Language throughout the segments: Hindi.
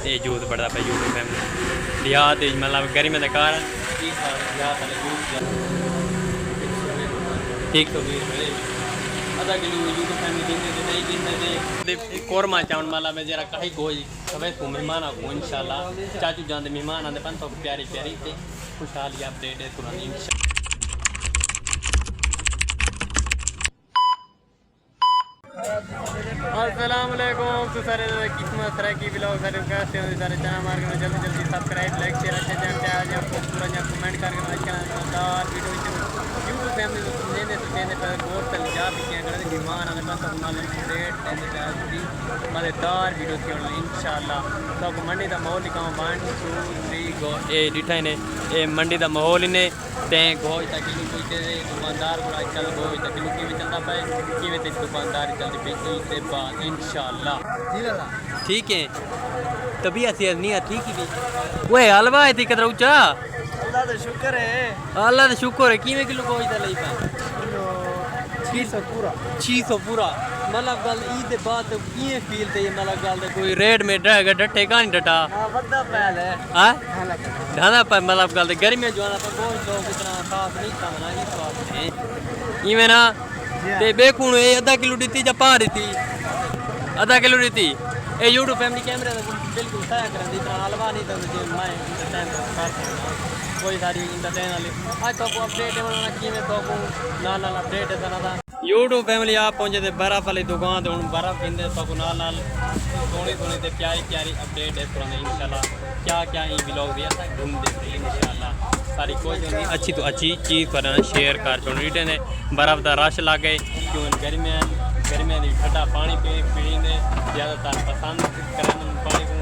ये जूस पड़ता पे यूट्यूब फैमिली देहात मतलब गर्मी में कार ठीक तो आधा किलो यूट्यूब फैमिली नहीं कोरमा चाउन माला में जरा कहीं कोई सवें को मेहमान आको इंशाल्लाह चाचू जान मेहमान आते पन तो प्यारी प्यारी थे खुशहाली अपडेट है तुरंत। अस्सलाम वालेकुम तो सारे किस्मत तरह की ब्लॉग सारे कैसे हो सारे चैनल मार्ग में जल्दी जल्दी सब्सक्राइब लाइक शेयर अच्छे चैनल पे आज आपको पूरा यहाँ कमेंट करके आज शानदार वीडियो यूट्यूब फैमिली तो लेने पर गौर तल जा भी अगर बीमार आने पर तो मालूम डेट लेने मज़ेदार वीडियो थी इंशाल्लाह तो मंडी का माहौल दिखाऊँ 1 2 3 गो ए डिठा ने ए मंडी का माहौल ने ते गोई तक किलो पूछते दुकानदार को चल गोई तक किलो की चलता पे कि ते दुकानदार चलती पे ते बाद इंशाल्लाह ठीक है तबीयत से नहीं ठीक ही ओए हलवा है किधर ऊंचा अल्लाह का शुक्र है किवें किलो गोई दा लई पा 600 पूरा मतलब गल ईद के बाद किए फील थे मतलब गल कोई रेट में डटे का नहीं डटा वड्डा पैल है हां ढाना पर मतलब गल गर्मी में जोना पर बहुत लोग इतना खास नहीं खाना नहीं स्वाद है इवें ना ते बेकुण ए आधा किलो दीती जा पा दीती आधा किलो दीती ए यूट्यूब फैमिली कैमरे बिल्कुल सही कर दी इतना हलवा नहीं तो जो मैं टाइम कर कोई सारी इंटरटेन वाली आज तो अपडेट है कि मैं तो नाल अपडेट है तना यूट्यूब फैमिली आप पहुंचे थे बर्फ वाली दुकान तो बर्फ पींदे तो नाल सोनी सोनी ते प्यारी प्यारी अपडेट है तुरंत इंशाल्लाह क्या क्या ये ब्लॉग दिया था घूमते थे इंशाल्लाह सारी कोई अच्छी तो अच्छी चीज़ पर शेयर कर छोड़े ने बर्फ का रश लग गए क्यों गर्मियाँ ठंडा पानी पीने ज़्यादातर पसंद करन पानी को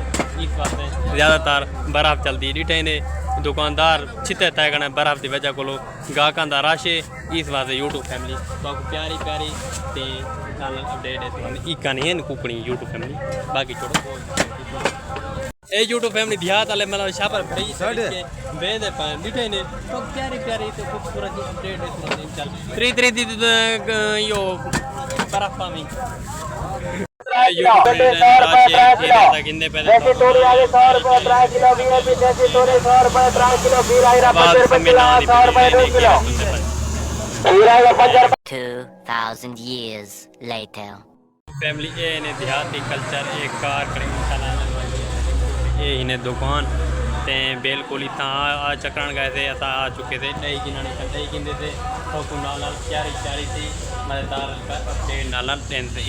इस वास्ते ज़्यादातर बर्फ चलती डिठे ने दुकानदार छिते तय करना बर्फ की वजह को गाहकों का रश है इस वास्ते यूट्यूब फैमिली तो प्यारी प्यारी ते अपडेट है इक्का नहीं है कुकड़ी यूट्यूब फैमिली बाकी छोड़ो ए यूट्यूब फैमिली देहात वाले मतलब शापर खड़ी बेदे पान डिठे ने तो प्यारी प्यारी तो खूबसूरत अपडेट है चल 3 यो बर्फ पामी फैमिली ए ने देहाती कल्चर एक कार ये दुकान ते बिल्कुल इतना आ चक्रण गए थे अस आ चुके थे दही गिनाने दही गिनते थे तो नाल प्यारी प्यारी थी मज़ेदार अपडेट नाल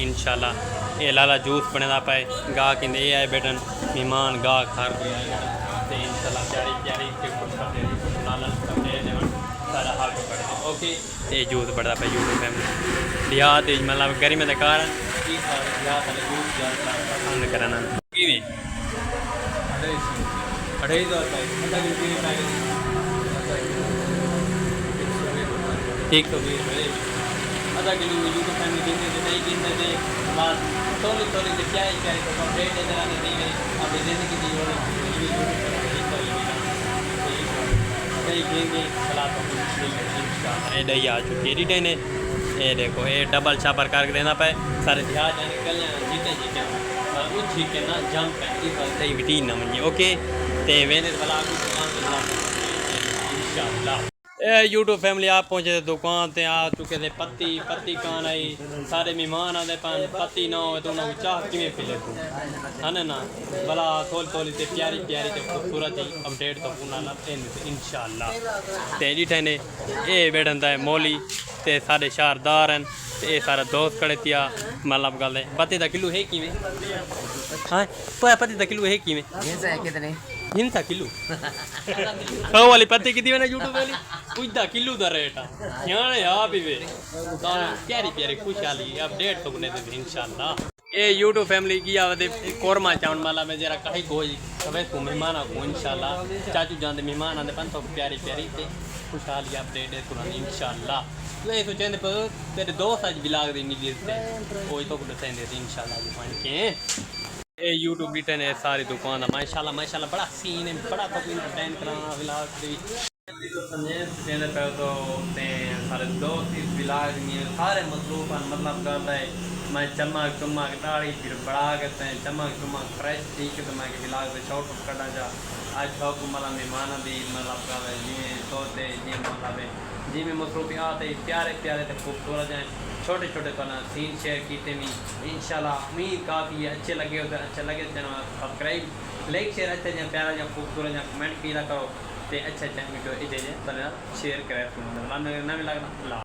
इंशाल्लाह ये लाला जूस बने पाए गाह कि ये आए बैठन मेहमान गाह खार कोई आए इंशाल्लाह प्यारी प्यारी नाल सारा हाल पड़े ओके ये जूस बढ़ता पे यूट्यूब फैमिली देहात मतलब गर्मी में कार जूस पसंद कराना ठीक तो आधा किलो यूट्यूब फैमिली नहीं गिनते थे बाद थोड़ी थोड़ी से क्या तो अपडेट है जरा नहीं अब ज़िंदगी जी दही आ चुकी है ने ये देखो ये डबल छापर करके देना पे सारे देहात जीते जीते उठी के ना जंप है विटीन ना मनिए ओके ते वेने वाला इंशाल्लाह ए यूट्यूब फैमिली आप पहुंचे थे दुकान ते आ चुके थे पत्ती कान आई सारे मेहमान आते पान पत्ती ना हो तो उन्होंने चाह किमें पी ले तू है ना भला थोड़ी ते प्यारी प्यारी ते खूबसूरत ही अपडेट तो पुना इंशाल्लाह ते डिठे ने ये बैठन है मौली ते सारे शारदार हैं ये सारा दोस्त खड़े थिया मतलब गल है पत्ती का किलो है किमें हाँ पत्ती का किलो है किमें कितने हिंसा किलो खाओ वाली पत्ती कितनी ना यूट्यूब वाली पूछता किलो का रेट यहाँ आप ही वे प्यारी प्यारी खुशहाली अपडेट तो बने थे इंशाल्लाह ये यूट्यूब फैमिली की आवाज़ कोरमा चाउन माला में जरा कहीं कोई सवें को मेहमान आको इंशाल्लाह चाचू जान मेहमान आते पन तो प्यारी प्यारी थे खुशहाली अपडेट है तुरंत इंशाल्लाह तो ये सोचें पर तेरे दोस्त आज बिलाग दी मिली थे कोई तो दसें थे इंशाल्लाह के ये यूट्यूब रिटर्न है सारी दुकान माशाल्लाह बड़ा सीन है बड़ा तो इंटरटेन कराना विलाग तो सारे दोस्त इस विलाग में सारे मतलब करता है मैं चमक चुमक दाढ़ी फिर बढ़ा के चमक चुमक फ्रेश थी कि तो मैं ब्लॉग पे शॉर्ट करना चाह आज शौक मतलब मेहमान दी मतलब जिमें सोते जिमें मतलब जिमें मसरूफियात है प्यारे प्यारे थे खूबसूरत हैं छोटे छोटे तो सीन शेयर किए मी इंशाल्लाह उम्मीद काफ़ी अच्छे लगे हो तो अच्छा लगे चैनल सब्सक्राइब लाइक शेयर अच्छा या प्यारा या खूबसूरत या कमेंट किया करो तो अच्छा अच्छा वीडियो इसे शेयर करें नवी लगना